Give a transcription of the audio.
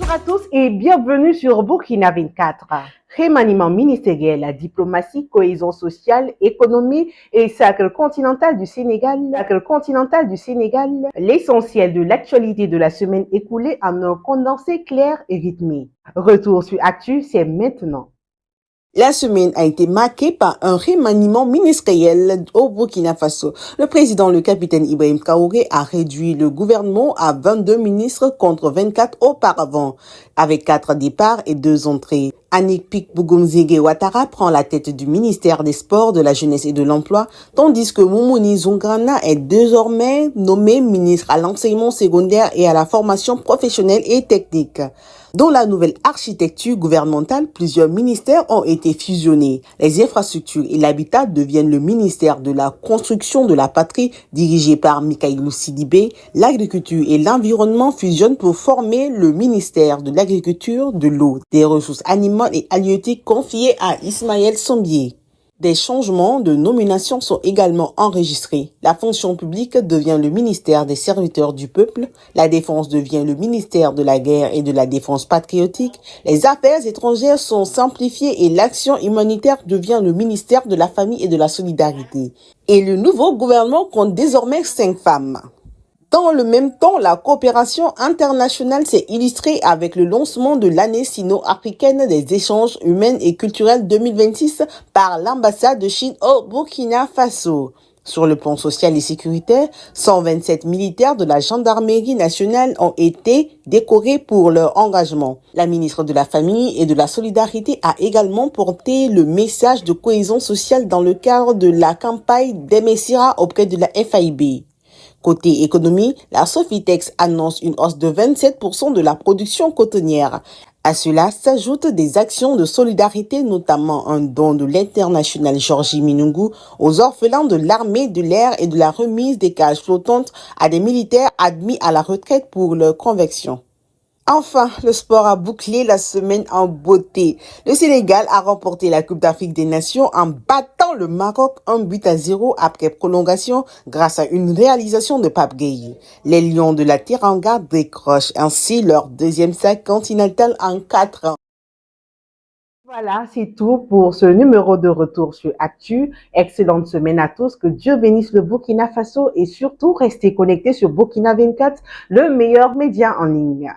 Bonjour à tous et bienvenue sur Burkina 24. Remaniement ministériel, diplomatie, cohésion sociale, économie et cercle continental du Sénégal. L'essentiel de l'actualité de la semaine écoulée en un condensé clair et rythmé. Retour sur Actu, c'est maintenant. La semaine a été marquée par un remaniement ministériel au Burkina Faso. Le président, le capitaine Ibrahim Traoré, a réduit le gouvernement à 22 ministres contre 24 auparavant, avec 4 départs et 2 entrées. Annick Pic Bougomzege Ouattara prend la tête du ministère des Sports, de la Jeunesse et de l'Emploi, tandis que Moumouni Zoungrana est désormais nommé ministre à l'enseignement secondaire et à la formation professionnelle et technique. Dans la nouvelle architecture gouvernementale, plusieurs ministères ont été fusionnés. Les infrastructures et l'habitat deviennent le ministère de la construction de la patrie, dirigé par Mikaïlou Sidibé. L'agriculture et l'environnement fusionnent pour former le ministère de l'agriculture, de l'eau, des ressources animales et halieutiques confié à Ismaël Sombier. Des changements de nomination sont également enregistrés. La fonction publique devient le ministère des serviteurs du peuple, la défense devient le ministère de la guerre et de la défense patriotique, les affaires étrangères sont simplifiées et l'action humanitaire devient le ministère de la famille et de la solidarité. Et le nouveau gouvernement compte désormais 5 femmes. Dans le même temps, la coopération internationale s'est illustrée avec le lancement de l'année sino-africaine des échanges humains et culturels 2026 par l'ambassade de Chine au Burkina Faso. Sur le plan social et sécuritaire, 127 militaires de la gendarmerie nationale ont été décorés pour leur engagement. La ministre de la Famille et de la Solidarité a également porté le message de cohésion sociale dans le cadre de la campagne d'Emessira auprès de la FAIB. Côté économie, la Sofitex annonce une hausse de 27% de la production cotonnière. À cela s'ajoutent des actions de solidarité, notamment un don de l'international Georgie Minungu aux orphelins de l'armée de l'air et de la remise des cages flottantes à des militaires admis à la retraite pour leur conversion. Enfin, le sport a bouclé la semaine en beauté. Le Sénégal a remporté la Coupe d'Afrique des Nations en battant le Maroc 1-0 après prolongation grâce à une réalisation de Pape Gueye. Les Lions de la Teranga décrochent ainsi leur deuxième sac continental en 4 ans. Voilà, c'est tout pour ce numéro de retour sur Actu. Excellente semaine à tous, que Dieu bénisse le Burkina Faso et surtout restez connectés sur Burkina 24, le meilleur média en ligne.